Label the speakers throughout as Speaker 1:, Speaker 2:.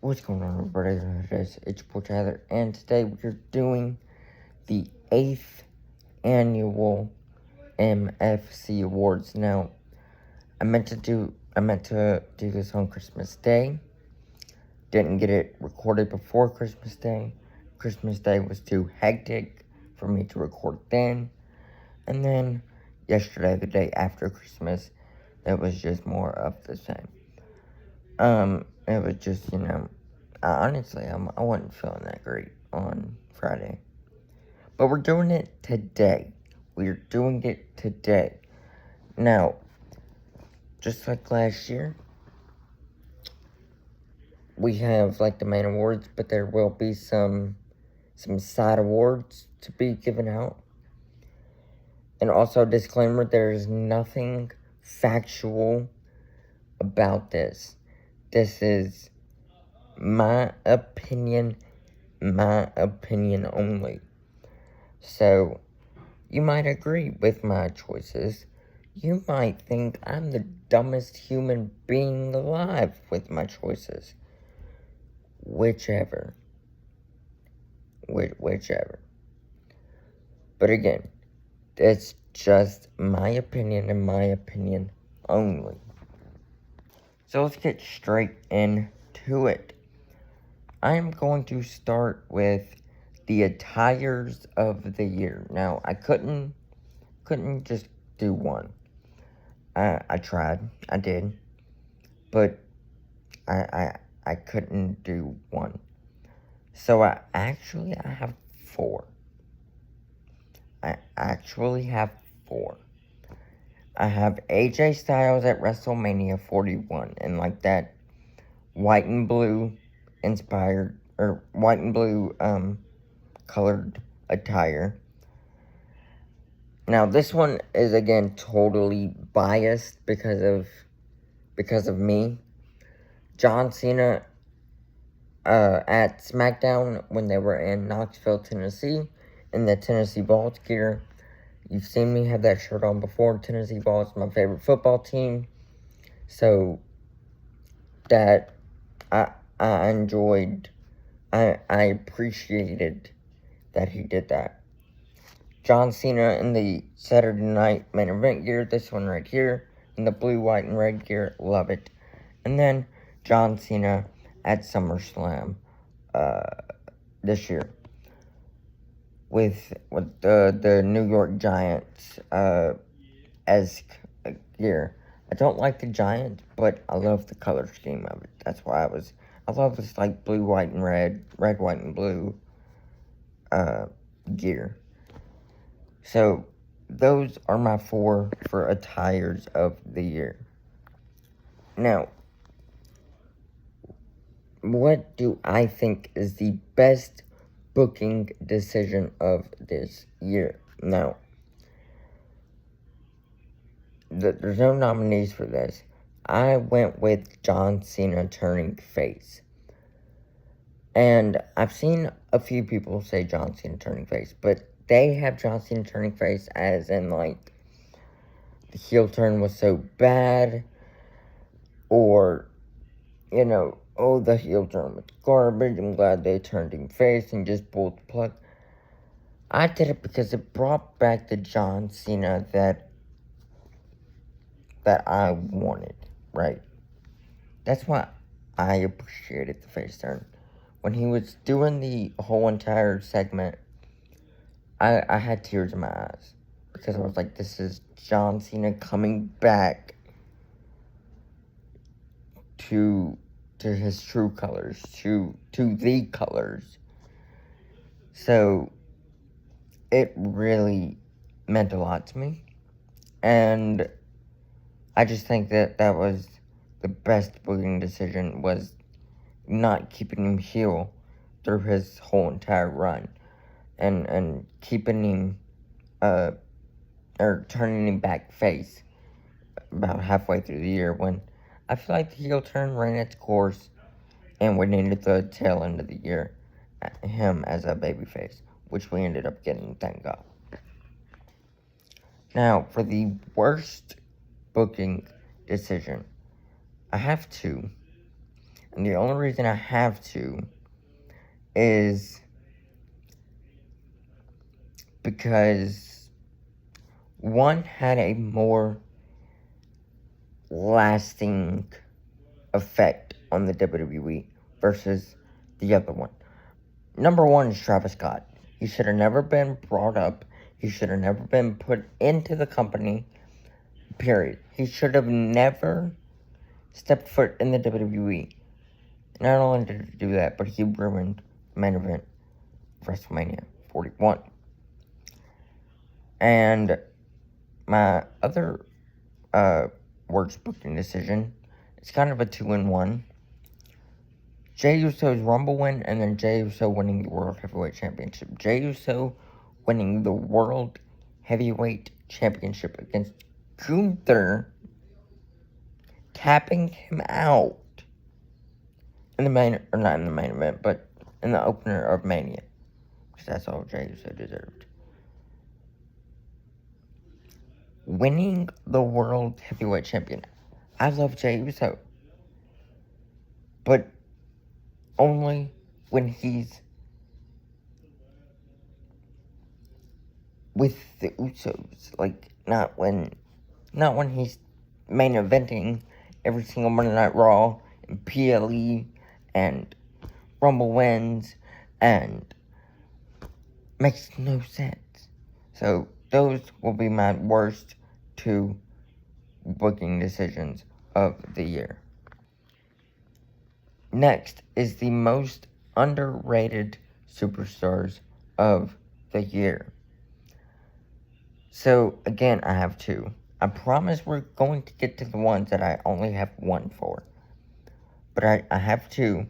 Speaker 1: What's going on, everybody? It's your boy Tyler, and today we're doing the 8th Annual MFC Awards. Now, I meant to do this on Christmas Day. Didn't get it recorded before Christmas Day. Christmas Day was too hectic for me to record then. And then yesterday, the day after Christmas, it was just more of the same. It was just, honestly, I wasn't feeling that great on Friday. But we're doing it today. We're doing it today. Now, just like last year, we have, the main awards, but there will be some side awards to be given out. And also, disclaimer, there is nothing factual about this. This is my opinion only. So, you might agree with my choices. You might think I'm the dumbest human being alive with my choices. Whichever. But again, it's just my opinion and my opinion only. So let's get straight into it. I am going to start with the attires of the year. Now, I couldn't just do one. I tried. I did. But I couldn't do one. So I have four. I have AJ Styles at WrestleMania 41 and that white and blue inspired, or white and blue colored attire. Now this one is again totally biased because of me. John Cena at SmackDown when they were in Knoxville, Tennessee, in the Tennessee Vols gear. You've seen me have that shirt on before. Tennessee Vols is my favorite football team. So that I enjoyed, I appreciated that he did that. John Cena in the Saturday Night Main Event gear, this one right here, in the blue, white, and red gear, love it. And then John Cena at SummerSlam this year with the New York Giants esque gear. I don't like the Giants, but I love the color scheme of it. That's why I love this blue, white, and red, white, and blue gear. So those are my four for attires of the year. Now, what do I think is the best booking decision of this year? Now, there's no nominees for this. I went with John Cena turning face. And I've seen a few people say John Cena turning face, but they have John Cena turning face as in, the heel turn was so bad, or, oh, the heel turn was garbage, I'm glad they turned him face and just pulled the plug. I did it because it brought back the John Cena that I wanted, right? That's why I appreciated the face turn. When he was doing the whole entire segment, I had tears in my eyes. Because I was like, this is John Cena coming back to his true colors, to the colors. So, it really meant a lot to me. And I just think that was the best booking decision, was not keeping him heel through his whole entire run. And keeping him, or turning him back face about halfway through the year, when I feel like the heel turn ran its course and we needed the tail end of the year, him as a babyface, which we ended up getting, thank God. Now, for the worst booking decision, I have two. And the only reason I have to is because one had a more lasting effect on the WWE versus the other one. Number one is Travis Scott. He should have never been brought up. He should have never been put into the company, period. He should have never stepped foot in the WWE. Not only did he do that, but he ruined the main event of WrestleMania 41. And my other worst booking decision, it's kind of a 2-in-1. Jey Uso's Rumble win, and then Jey Uso winning the World Heavyweight Championship. Jey Uso winning the World Heavyweight Championship against Gunther, tapping him out in the main, or not in the main event, but in the opener of Mania, because that's all Jey Uso deserved. Winning the World Heavyweight Champion. I love Jey Uso, but only when he's with the Usos, like not when he's main eventing every single Monday Night Raw and PLE and Rumble wins, and makes no sense. So those will be my worst 2 booking decisions of the year. Next is the most underrated superstars of the year. So, again, I have 2. I promise we're going to get to the ones that I only have 1 for. But I have 2.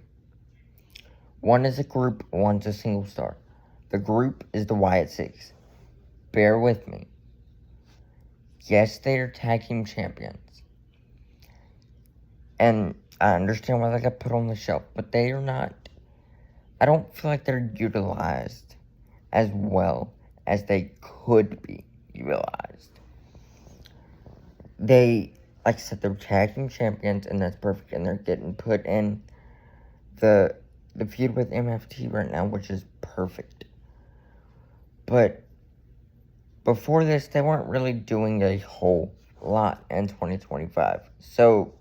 Speaker 1: One is a group, one's a single star. The group is the Wyatt Six. Bear with me. Yes, they are tag team champions. And I understand why they got put on the shelf, but they are not. I don't feel like they're utilized as well as they could be utilized. They, like I said, they're tag team champions, and that's perfect. And they're getting put in the feud with MFT right now, which is perfect. But before this, they weren't really doing a whole lot in 2025. So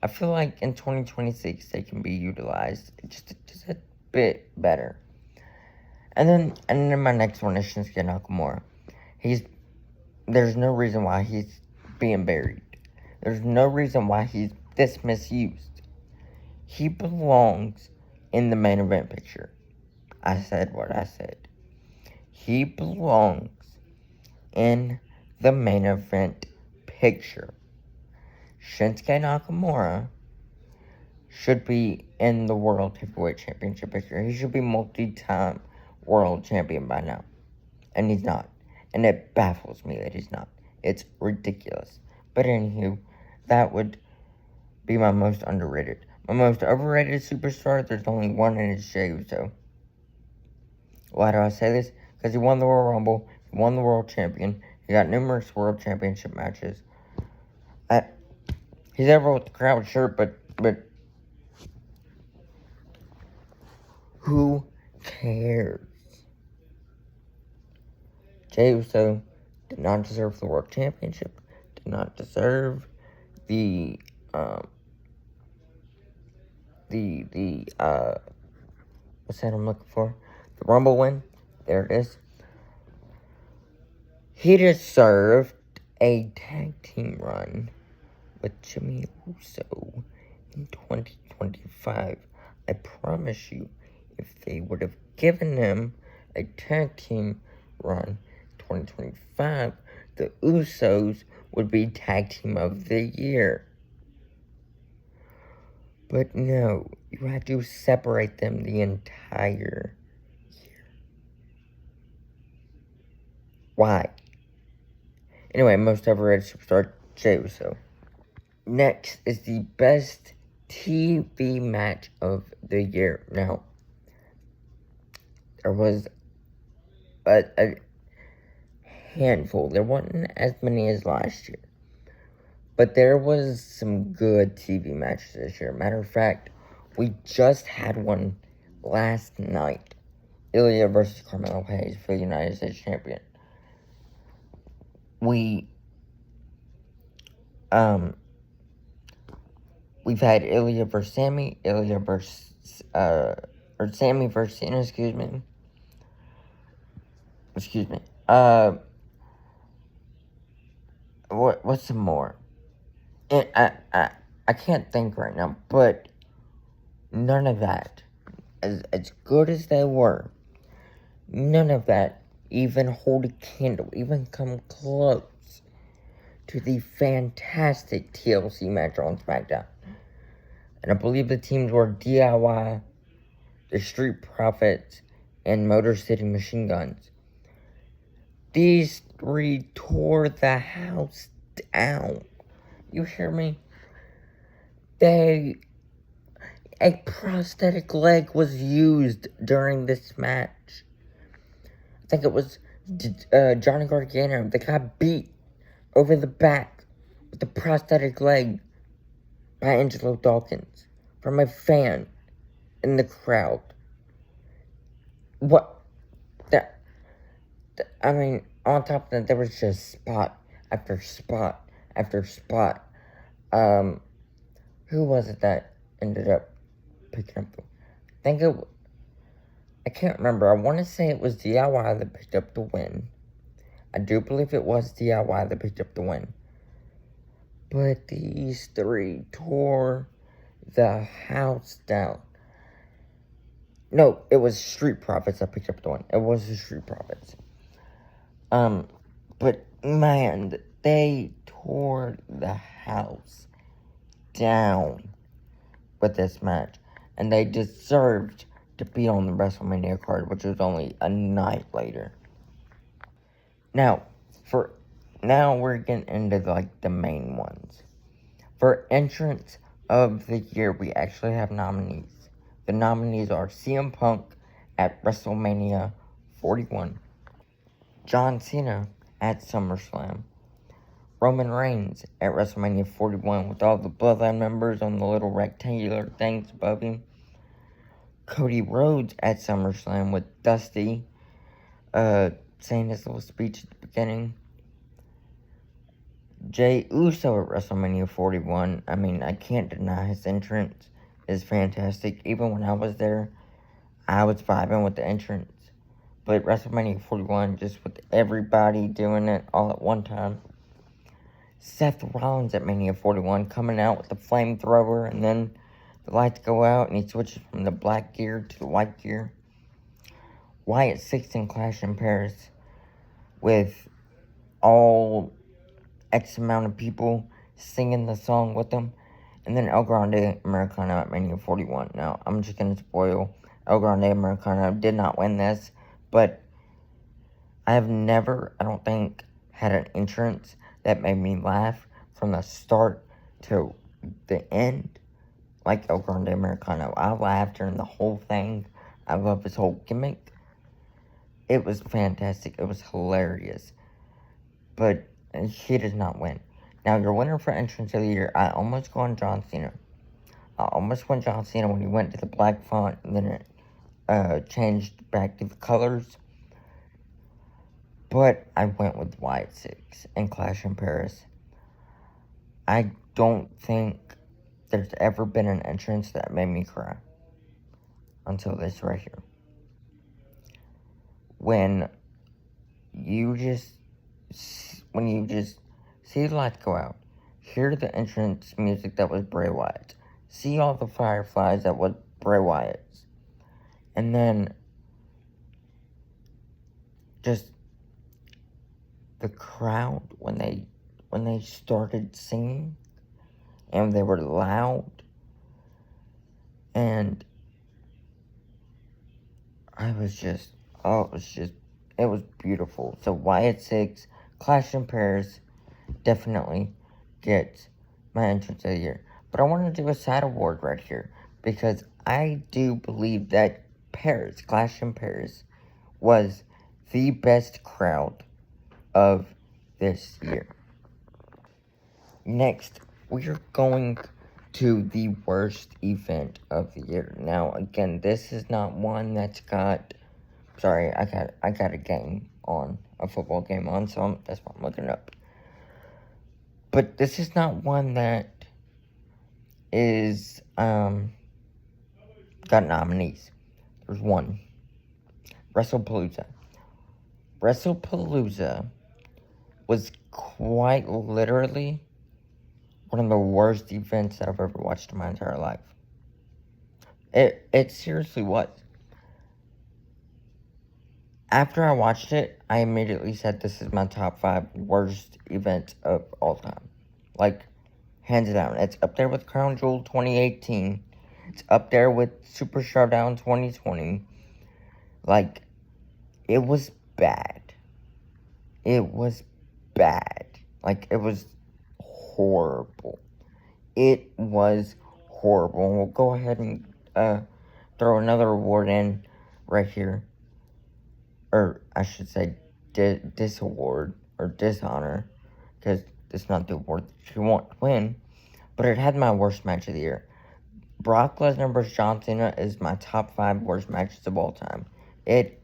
Speaker 1: I feel like in 2026 they can be utilized just a bit better. And then my next one is Shinsuke Nakamura. There's no reason why he's being buried. There's no reason why he's this misused. He belongs in the main event picture. I said what I said. He belongs in the main event picture. Shinsuke Nakamura should be in the World Heavyweight Championship picture. He should be multi-time world champion by now. And he's not. And it baffles me that he's not. It's ridiculous. But anywho, that would be my most underrated. My most overrated superstar, there's only one, and it's Jey Uso. Why do I say this? Because he won the Royal Rumble, he won the World Champion, he got numerous World Championship matches. He's ever with the crowd, sure, but who cares? Jey Uso did not deserve the World Championship, did not deserve the what's that I'm looking for? The Rumble win. There it is. He deserved a tag team run with Jimmy Uso in 2025. I promise you, if they would have given him a tag team run in 2025, the Usos would be tag team of the year. But no, you have to separate them the entire year. Why? Anyway, most overrated superstar, Jey Uso. Next is the best TV match of the year. Now, there was a handful. There wasn't as many as last year. But there was some good TV matches this year. Matter of fact, we just had one last night. Ilya versus Carmelo Hayes for the United States Champion. We've had Ilya versus Sammy, Ilya versus or Sammy versus Cena, excuse me. What's some more? And I can't think right now, but none of that, as good as they were, none of that even hold a candle, even come close to the fantastic TLC match on SmackDown. And I believe the teams were DIY, the Street Profits, and Motor City Machine Guns. These three tore the house down. You hear me? A prosthetic leg was used during this match. I think it was Johnny Gargano that got beat over the back with a prosthetic leg by Angelo Dawkins from a fan in the crowd. What? I mean, on top of that, there was just spot after spot after spot. Who was it that ended up picking up I can't remember. I want to say it was DIY that picked up the win. I do believe it was DIY that picked up the win. But these three tore the house down. No, it was Street Profits that picked up the win. It was the Street Profits. But man, they tore the house down with this match. And they deserved to be on the WrestleMania card, which was only a night later. Now we're getting into like the main ones. For entrance of the year, we actually have nominees. The nominees are CM Punk at WrestleMania 41, John Cena at SummerSlam, Roman Reigns at WrestleMania 41 with all the Bloodline members on the little rectangular things above him, Cody Rhodes at SummerSlam with Dusty saying his little speech at the beginning, Jey Uso at WrestleMania 41. I mean, I can't deny his entrance is fantastic. Even when I was there, I was vibing with the entrance. But WrestleMania 41, just with everybody doing it all at one time. Seth Rollins at Mania 41 coming out with the flamethrower, and then the lights go out and he switches from the black gear to the white gear. Wyatt Six in Clash in Paris with all X amount of people singing the song with them. And then El Grande Americano at Mania 41. Now, I'm just going to spoil. El Grande Americano did not win this, but I have never, I don't think, had an entrance that made me laugh from the start to the end like El Grande Americano. I laughed during the whole thing. I love his whole gimmick. It was fantastic. It was hilarious. But he does not win. Now, your winner for entrance of the year, I almost go on John Cena. I almost went John Cena when he went to the black font and then it changed back to the colors. But I went with Wyatt Six and Clash in Paris. I don't think there's ever been an entrance that made me cry until this right here. When you just see the lights go out, hear the entrance music that was Bray Wyatt, see all the fireflies that was Bray Wyatt's, and then just the crowd when they started singing and they were loud, and it was beautiful. So Wyatt Six, Clash in Paris, definitely gets my entrance of the year. But I want to do a side award right here, because I do believe that Clash in Paris, was the best crowd of this year. Next, we are going to the worst event of the year. Now, again, this is not one that's got... Sorry, I got a game on, a football game on, so that's why I'm looking it up. But this is not one that is, got nominees. There's one. WrestlePalooza. WrestlePalooza was quite literally one of the worst events that I've ever watched in my entire life. It seriously was. After I watched it, I immediately said this is my top 5 worst events of all time. Like, hands down. It's up there with Crown Jewel 2018. It's up there with Super Showdown 2020. Like, it was bad. It was bad. Like, it was horrible. It was horrible. And we'll go ahead and throw another award in right here. Or, I should say, disaward, or dishonor, because it's not the award that you want to win, but it had my worst match of the year. Brock Lesnar vs. John Cena is my top 5 worst matches of all time. It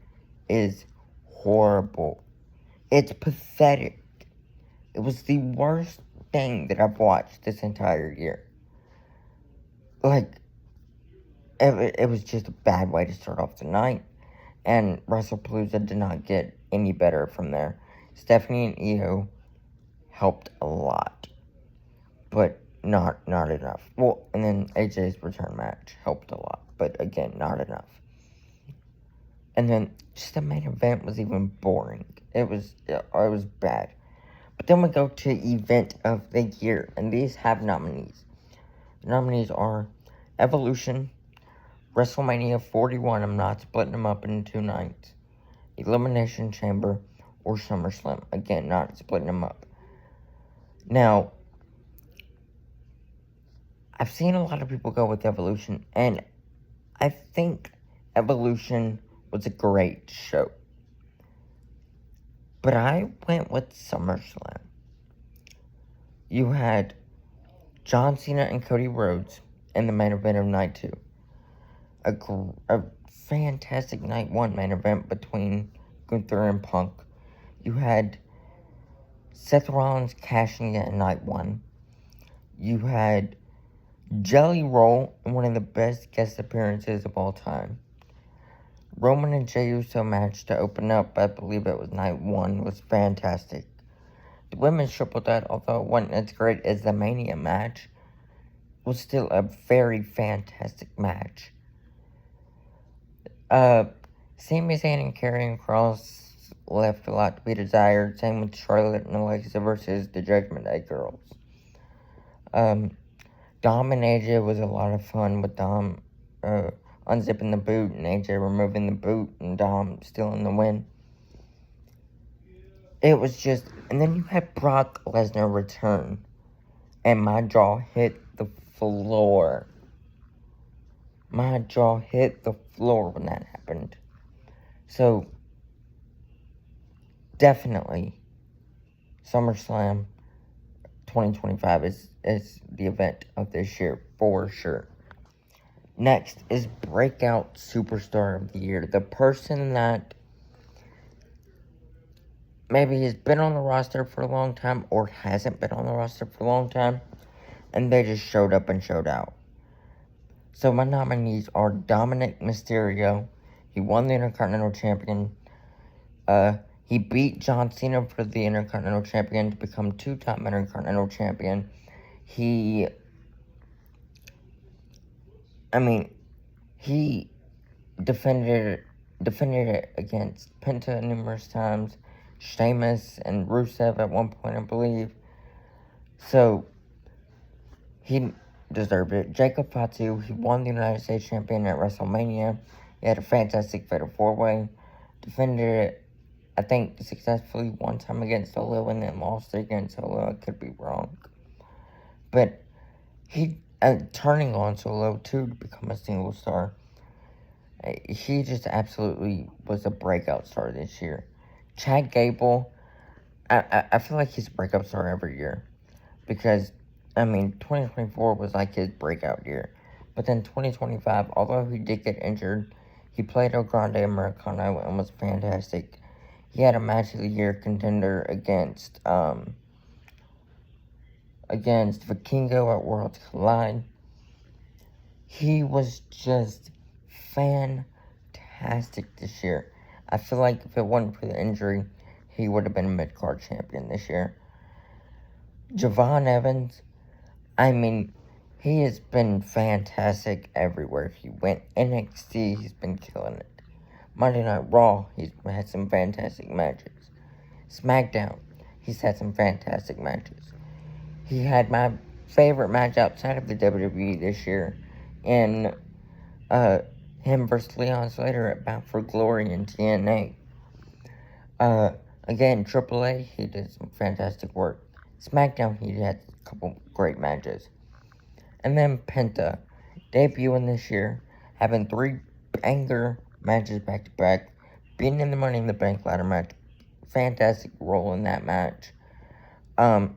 Speaker 1: is horrible. It's pathetic. It was the worst thing that I've watched this entire year. Like, it was just a bad way to start off the night. And WrestlePalooza did not get any better from there. Stephanie and Io helped a lot, but not enough. Well, and then AJ's return match helped a lot, but again, not enough. And then just the main event was even boring. It was bad. But then we go to event of the year, and these have nominees. The nominees are Evolution, WrestleMania 41, I'm not splitting them up into 2 nights, Elimination Chamber, or SummerSlam. Again, not splitting them up. Now, I've seen a lot of people go with Evolution, and I think Evolution was a great show. But I went with SummerSlam. You had John Cena and Cody Rhodes in the main event of night 2. A fantastic night 1 main event between Gunther and Punk. You had Seth Rollins cashing in at night 1. You had Jelly Roll in one of the best guest appearances of all time. Roman and Jey Uso match to open up, I believe it was night 1, was fantastic. The women's triple threat, although it wasn't as great as the Mania match, was still a very fantastic match. Sami Zayn and Karrion Kross left a lot to be desired. Same with Charlotte and Alexa versus the Judgment Day girls. Dom and AJ was a lot of fun, with Dom unzipping the boot and AJ removing the boot and Dom still in the win. It was just... And then you had Brock Lesnar return, and my jaw hit the floor. My jaw hit the floor when that happened. So, definitely, SummerSlam 2025 is the event of this year, for sure. Next is Breakout Superstar of the Year. The person that maybe has been on the roster for a long time, or hasn't been on the roster for a long time, and they just showed up and showed out. So my nominees are Dominic Mysterio. He won the Intercontinental Champion. He beat John Cena for the Intercontinental Champion to become 2-time Intercontinental Champion. He defended it against Penta numerous times, Sheamus and Rusev at one point, I believe. So, he deserved it. Jacob Fatu, he won the United States Champion at WrestleMania. He had a fantastic Fatal 4-Way. Defended it, I think, successfully one time against Solo, and then lost it against Solo. I could be wrong. But he, turning on Solo, too, to become a single star, he just absolutely was a breakout star this year. Chad Gable, I feel like he's a breakout star every year, because 2024 was like his breakout year. But then 2025, although he did get injured, he played El Grande Americano and was fantastic. He had a match of the year contender against Vikingo at Worlds Collide. He was just fantastic this year. I feel like if it wasn't for the injury, he would have been a mid-card champion this year. Javon Evans, he has been fantastic everywhere he went. NXT, he's been killing it. Monday Night Raw, he's had some fantastic matches. SmackDown, he's had some fantastic matches. He had my favorite match outside of the WWE this year in him versus Leon Slater at Bound for Glory in TNA. Again, AAA, he did some fantastic work. SmackDown, he had a couple great matches. And then Penta, debuting this year, having 3 banger matches back to back, being in the Money in the Bank ladder match, fantastic role in that match. Let's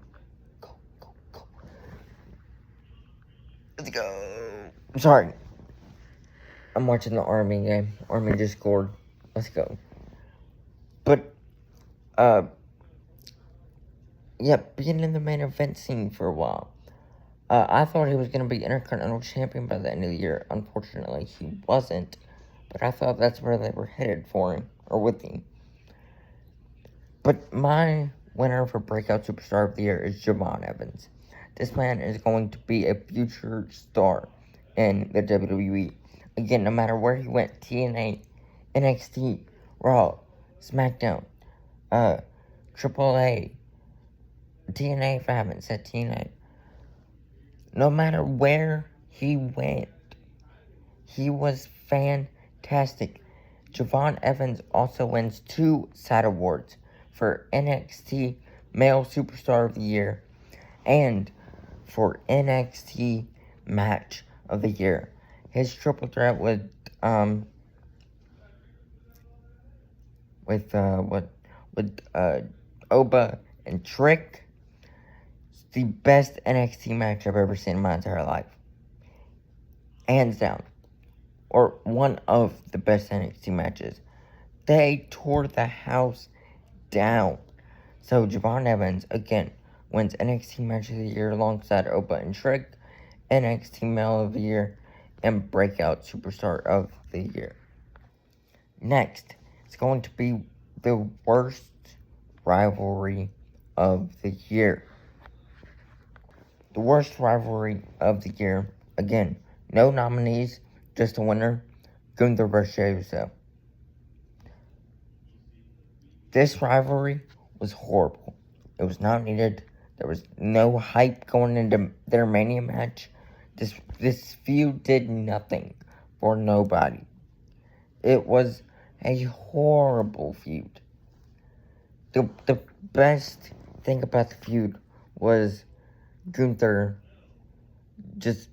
Speaker 1: go. Sorry. I'm watching the Army game. Army just scored. Let's go. But, being in the main event scene for a while. I thought he was going to be Intercontinental Champion by the end of the year. Unfortunately, he wasn't. But I thought that's where they were headed for him, or with him. But my winner for Breakout Superstar of the Year is Javon Evans. This man is going to be a future star in the WWE. Again, no matter where he went, TNA, NXT, Raw, SmackDown, AAA, TNA if I haven't said TNA. No matter where he went, he was fantastic. Javon Evans also wins 2 SAT awards for NXT Male Superstar of the Year and for NXT Match of the Year. His triple threat with Oba and Trick, the best NXT match I've ever seen in my entire life. Hands down. Or one of the best NXT matches. They tore the house down. So Javon Evans, again, wins NXT Match of the Year alongside Oba and Trick, NXT Male of the Year, and Breakout Superstar of the Year. Next, it's going to be the worst rivalry of the year. The worst rivalry of the year, again, no nominees, just a winner, Gunther vs. Jey Uso. This rivalry was horrible. It was not needed. There was no hype going into their Mania match. This feud did nothing for nobody. It was a horrible feud. The best thing about the feud was Gunther just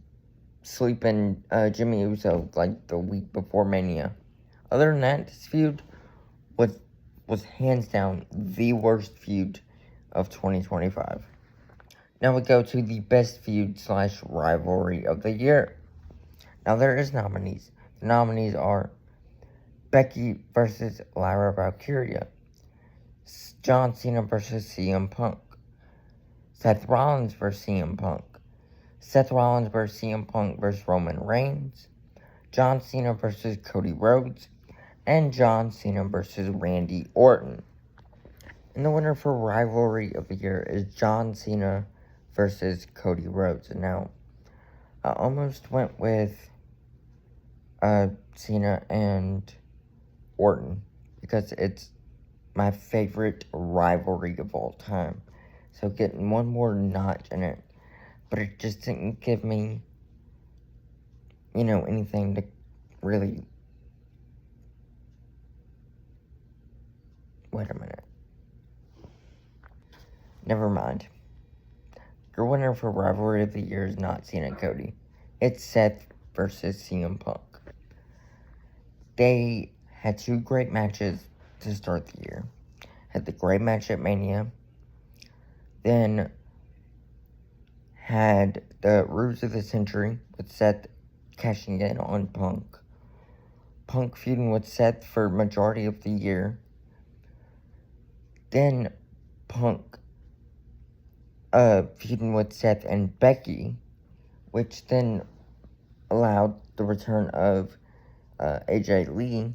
Speaker 1: sleeping Jimmy Uso like the week before Mania. Other than that, this feud was hands down the worst feud of 2025. Now we go to the best feud / rivalry of the year. Now there is nominees. The nominees are Becky versus Lyra Valkyria, John Cena versus CM Punk, Seth Rollins versus CM Punk, Seth Rollins versus CM Punk versus Roman Reigns, John Cena versus Cody Rhodes, and John Cena versus Randy Orton. And the winner for rivalry of the year is John Cena versus Cody Rhodes. Now, I almost went with Cena and Orton because it's my favorite rivalry of all time. So getting one more notch in it, but it just didn't give me, anything to really... Wait a minute. Never mind. Your winner for rivalry of the year is not Cena and Cody. It's Seth versus CM Punk. They had 2 great matches to start the year. Had the great match at Mania. Then had the Ruse of the Century with Seth cashing in on Punk. Punk feuding with Seth for majority of the year. Then Punk feuding with Seth and Becky, which then allowed the return of AJ Lee.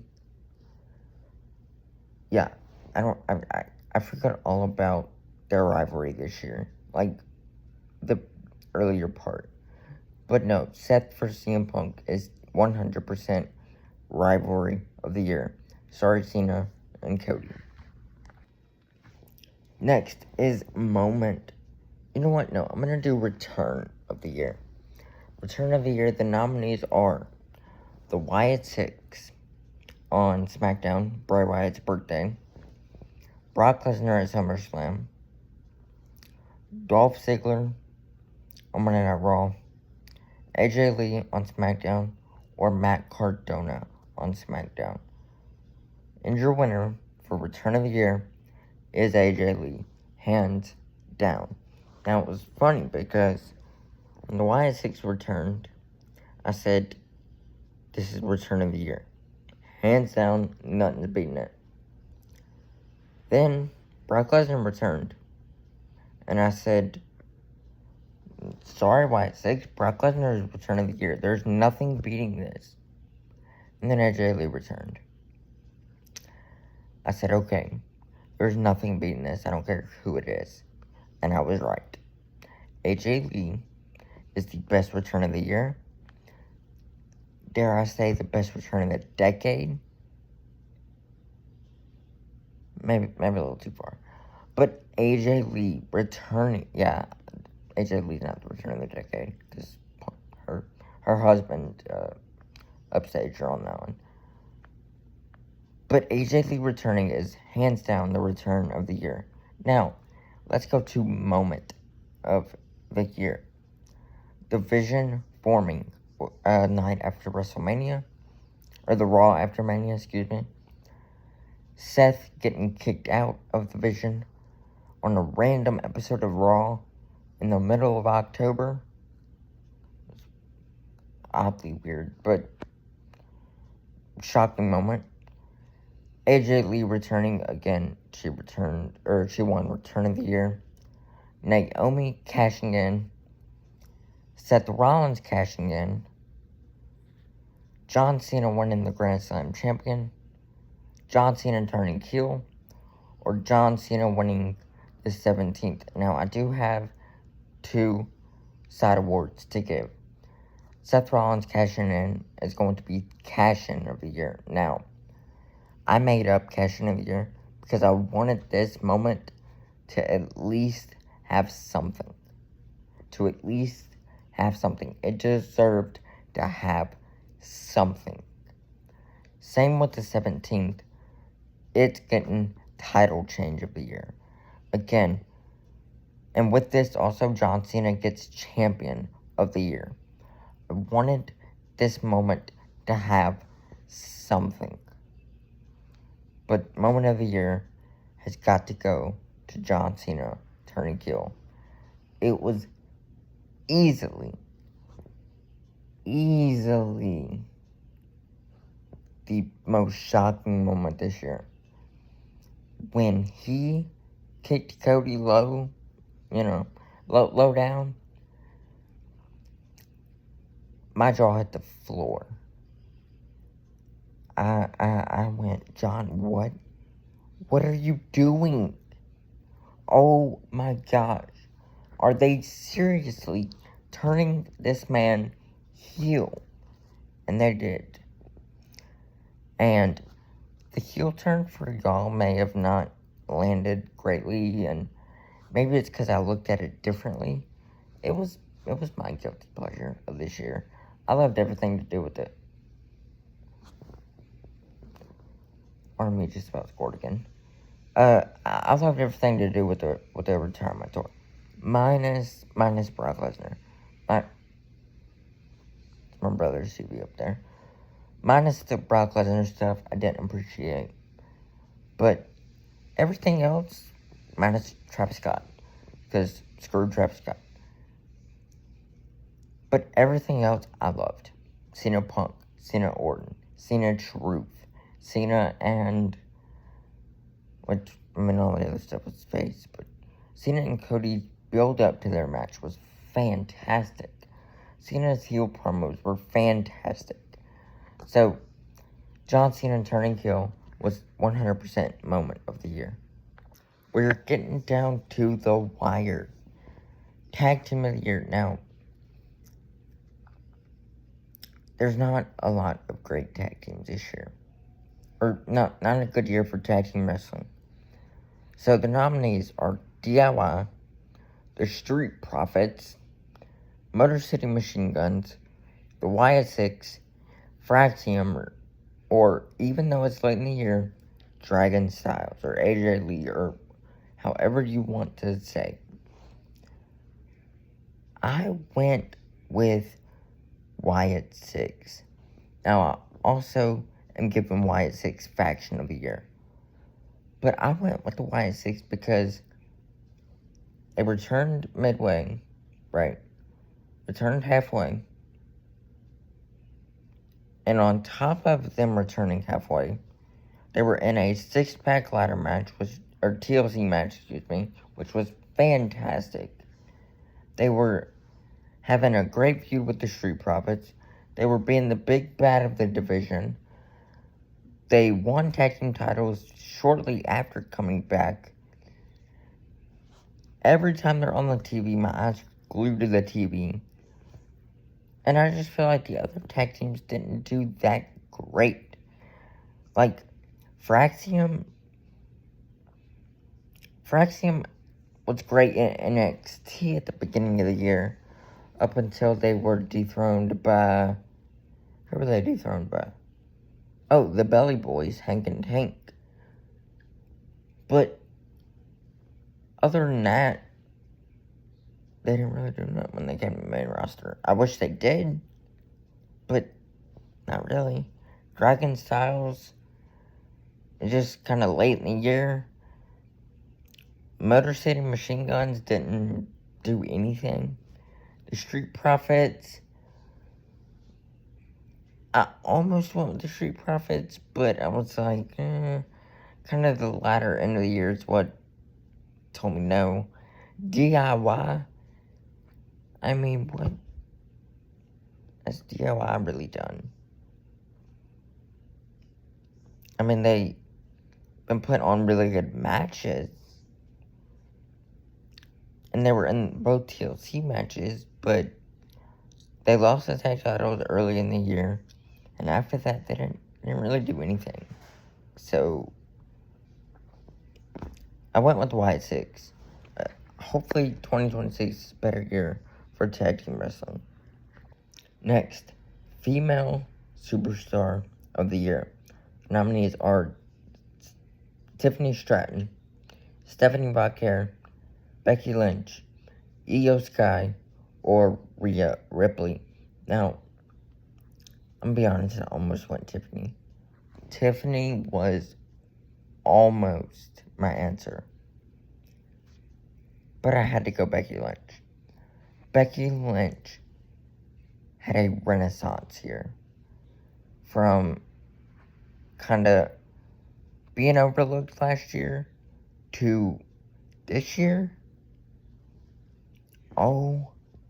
Speaker 1: Yeah, I forgot all about their rivalry this year, like the earlier part. But no, Seth vs. CM Punk is 100% rivalry of the year. Sorry, Cena and Cody. Next is moment. You know what? No, I'm going to do return of the year. Return of the year, the nominees are the Wyatt Six on SmackDown, Bray Wyatt's birthday, Brock Lesnar at SummerSlam, Dolph Ziggler on Monday Night Raw, AJ Lee on SmackDown, or Matt Cardona on SmackDown. And your winner for Return of the Year is AJ Lee, hands down. Now, it was funny because when the Wyatt Six returned, I said, this is Return of the Year. Hands down, nothing's beating it. Then, Brock Lesnar returned, and I said, sorry, Wyatt Six, Brock Lesnar is Return of the Year. There's nothing beating this. And then AJ Lee returned. I said, okay, there's nothing beating this. I don't care who it is. And I was right. AJ Lee is the best Return of the Year. Dare I say the best return of the decade? Maybe a little too far. But AJ Lee returning, yeah, AJ Lee's not the return of the decade, because her husband upstaged her on that one. But AJ Lee returning is hands down the return of the year. Now, let's go to moment of the year. Division forming night after WrestleMania, or the Raw after Mania, excuse me. Seth getting kicked out of the Vision on a random episode of Raw in the middle of October. It's oddly weird, but shocking moment. AJ Lee returning again. She won Return of the Year. Naomi cashing in. Seth Rollins cashing in. John Cena winning the Grand Slam champion. John Cena turning heel. Or John Cena winning the 17th. Now, I do have 2 side awards to give. Seth Rollins cashing in is going to be cash-in of the year. Now, I made up cash-in of the year because I wanted this moment to at least have something. It deserved to have something. Same with the 17th. It's getting title change of the year. Again, and with this also, John Cena gets champion of the year. I wanted this moment to have something. But moment of the year has got to go to John Cena turning heel. It was easily the most shocking moment this year. When he kicked Cody low, low down, my jaw hit the floor. I went, John, what? What are you doing? Oh my gosh. Are they seriously turning this man heel? And they did. And the heel turn for y'all may have not landed greatly, and maybe it's because I looked at it differently. It was my guilty pleasure of this year. I loved everything to do with it. Army just about scored again. I loved everything to do with their retirement tour. Minus Brock Lesnar. My brother's CV up there. Minus the Brock Lesnar stuff I didn't appreciate. But everything else, minus Travis Scott. Because screw Travis Scott. But everything else I loved. Cena Punk, Cena Orton, Cena Truth, Cena and... which, I mean, all the other stuff was face, but Cena and Cody's build up to their match was fantastic. Cena's heel promos were fantastic. So, John Cena turning heel was 100% moment of the year. We're getting down to the wire. Tag team of the year. Now, there's not a lot of great tag teams this year. Or, not a good year for tag team wrestling. So, the nominees are DIY, the Street Profits, Motor City Machine Guns, the YS6, Fraxium, or even though it's late in the year, Dragon Styles, or AJ Lee, or however you want to say. I went with Wyatt 6. Now, I also am giving Wyatt 6 Faction of the Year. But I went with the Wyatt 6 because they returned midway, right? Returned halfway. And on top of them returning halfway, they were in a 6-pack ladder match, or TLC match, which was fantastic. They were having a great feud with the Street Profits. They were being the big bad of the division. They won tag team titles shortly after coming back. Every time they're on the TV, my eyes are glued to the TV. And I just feel like the other tag teams didn't do that great. Like, Fraxium was great in NXT at the beginning of the year, up until they were dethroned by... Who were they dethroned by? Oh, the Belly Boys, Hank and Tank. But other than that, they didn't really do nothing when they came to the main roster. I wish they did, but not really. Dragon Styles, just kind of late in the year. Motor City Machine Guns didn't do anything. The Street Profits, I almost went with the Street Profits, but I was like, kind of the latter end of the year is what told me no. DIY, I mean, what has DIY really done? I mean, they've been put on really good matches. And they were in both TLC matches, but they lost the tag titles early in the year. And after that, they didn't really do anything. So, I went with Wyatt 6. Hopefully, 2026 is a better year for tag team wrestling. Next, Female Superstar of the Year. Nominees are Tiffany Stratton, Stephanie Vauquer, Becky Lynch, Io Sky, or Rhea Ripley. Now, I'm gonna be honest, I almost went Tiffany. Tiffany was almost my answer. But I had to go Becky Lynch. Becky Lynch had a renaissance here. From kind of being overlooked last year to this year. Oh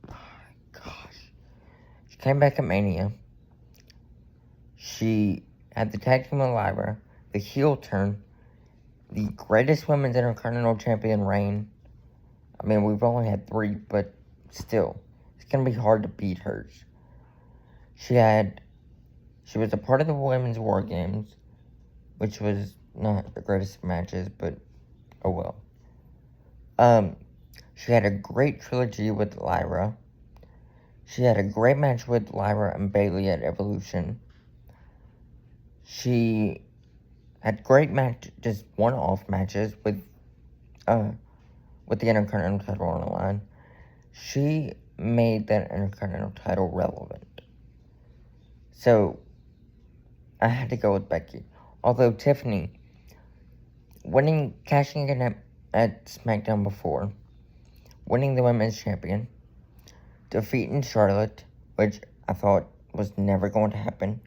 Speaker 1: my gosh. She came back at Mania. She had the tag team with Lyra, the heel turn, the greatest women's Intercontinental Champion reign. I mean, we've only had 3, but still, it's going to be hard to beat hers. She was a part of the Women's War Games, which was not the greatest of matches, but oh well. She had a great trilogy with Lyra. She had a great match with Lyra and Bayley at Evolution. She had great just one-off matches with the Intercontinental title on the line. She made that Intercontinental title relevant. So, I had to go with Becky. Although Tiffany, cashing in at SmackDown before, winning the Women's Champion, defeating Charlotte, which I thought was never going to happen.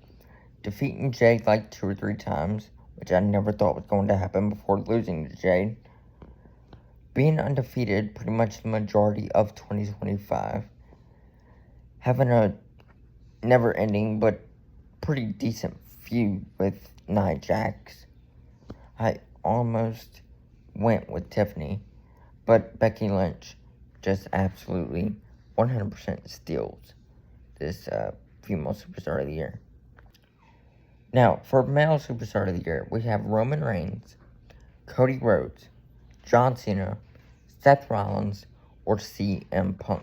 Speaker 1: Defeating Jade like 2 or 3 times, which I never thought was going to happen before losing to Jade. Being undefeated pretty much the majority of 2025. Having a never-ending but pretty decent feud with Nia Jax. I almost went with Tiffany, but Becky Lynch just absolutely 100% steals this female superstar of the year. Now, for male superstar of the year, we have Roman Reigns, Cody Rhodes, John Cena, Seth Rollins, or CM Punk.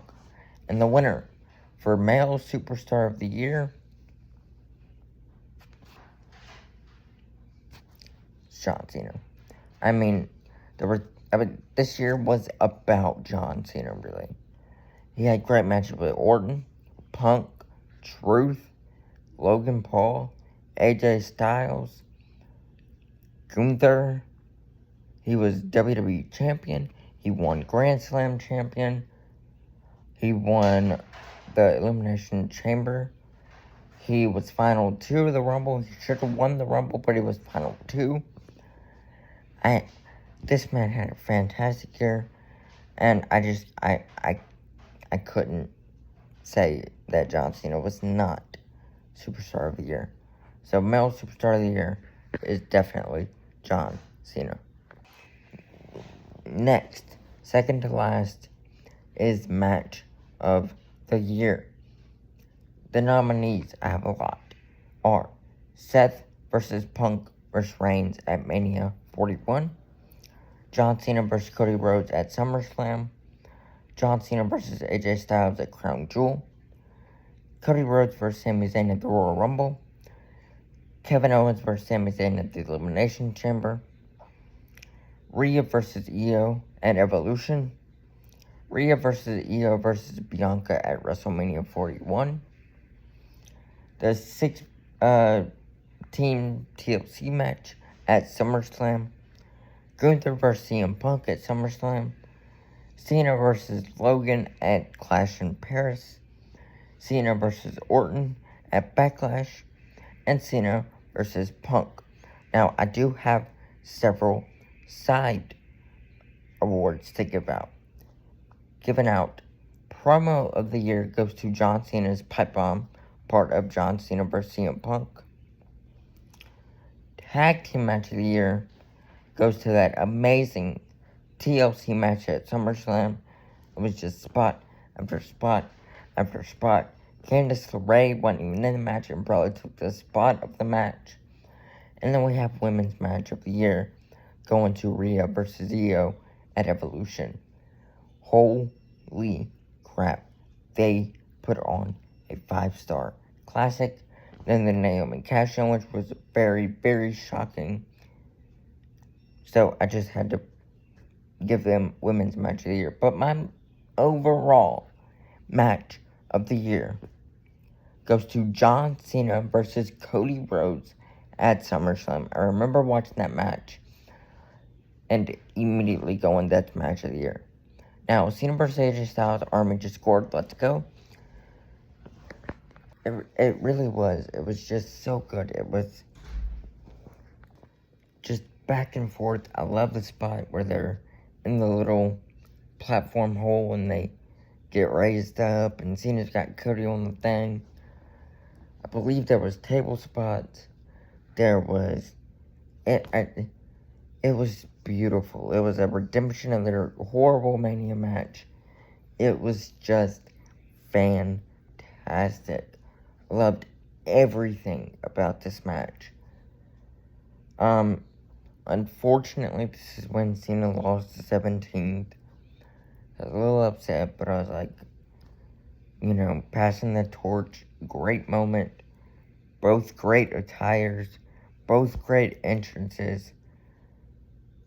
Speaker 1: And the winner for male superstar of the year, John Cena. I mean, this year was about John Cena, really. He had great matches with Orton, Punk, Truth, Logan Paul, AJ Styles, Gunther. He was WWE Champion. He won Grand Slam Champion. He won the Elimination Chamber. He was Final 2 of the Rumble. He should have won the Rumble, but he was Final 2. This man had a fantastic year, and I couldn't say that John Cena was not Superstar of the Year. So male Superstar of the Year is definitely John Cena. Next, second to last, is Match of the Year. The nominees, I have a lot, are Seth versus Punk versus Reigns at Mania 41, John Cena versus Cody Rhodes at SummerSlam, John Cena versus AJ Styles at Crown Jewel, Cody Rhodes versus Sami Zayn at the Royal Rumble, Kevin Owens versus Sami Zayn at the Elimination Chamber, Rhea versus Io at Evolution, Rhea versus Io versus Bianca at WrestleMania 41, the 6-team TLC match at SummerSlam, Gunther versus CM Punk at SummerSlam, Cena versus Logan at Clash in Paris, Cena versus Orton at Backlash, and Cena versus Punk. Now, I do have several side awards to give out. Given out, Promo of the Year goes to John Cena's Pipe Bomb, part of John Cena vs. CM Punk. Tag Team Match of the Year goes to that amazing TLC match at SummerSlam. It was just spot after spot after spot. Candice LeRae wasn't even in the match and probably took the spot of the match. And then we have Women's Match of the Year going to Rhea versus Io at Evolution. Holy crap. They put on a 5-star classic. Then the Naomi cash-in, which was very, very shocking. So I just had to give them Women's Match of the Year. But my overall Match of the Year goes to John Cena versus Cody Rhodes at SummerSlam. I remember watching that match and immediately going, that's Match of the Year. Now, Cena versus AJ Styles, Army just scored, let's go. It really was. It was just so good. It was just back and forth. I love the spot where they're in the little platform hole and they get raised up, and Cena's got Cody on the thing. I believe there was table spots. There was... It was beautiful. It was a redemption of their horrible Mania match. It was just fantastic. Loved everything about this match. Unfortunately, this is when Cena lost the 17th. I was a little upset, but I was like, passing the torch. Great moment. Both great attires. Both great entrances.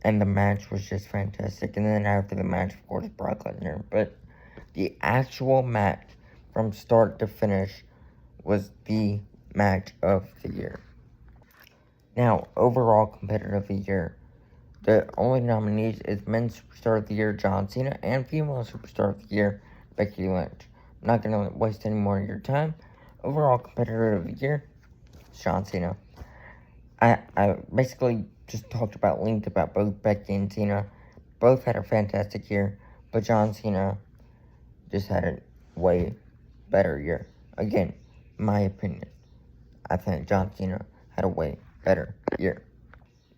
Speaker 1: And the match was just fantastic. And then after the match, of course, Brock Lesnar. But the actual match from start to finish was the Match of the Year. Now, overall competitor of the year, the only nominees is Men's Superstar of the Year, John Cena, and Female Superstar of the Year, Becky Lynch. I'm not going to waste any more of your time. Overall competitor of the year, John Cena. I basically just linked about both Becky and Cena. Both had a fantastic year, but John Cena just had a way better year. Again, my opinion. I think John Cena had a way better year.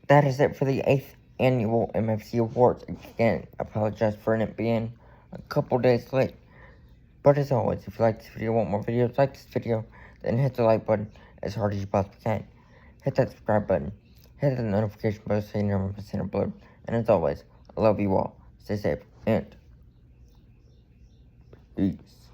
Speaker 1: That is it for the 8th Annual MFC Awards. Again, I apologize for it being a couple days late. But as always, if you like this video, want more videos like this video, then hit the like button as hard as you possibly can. Hit that subscribe button. Hit the notification bell so you never miss an upload. And as always, I love you all. Stay safe and peace.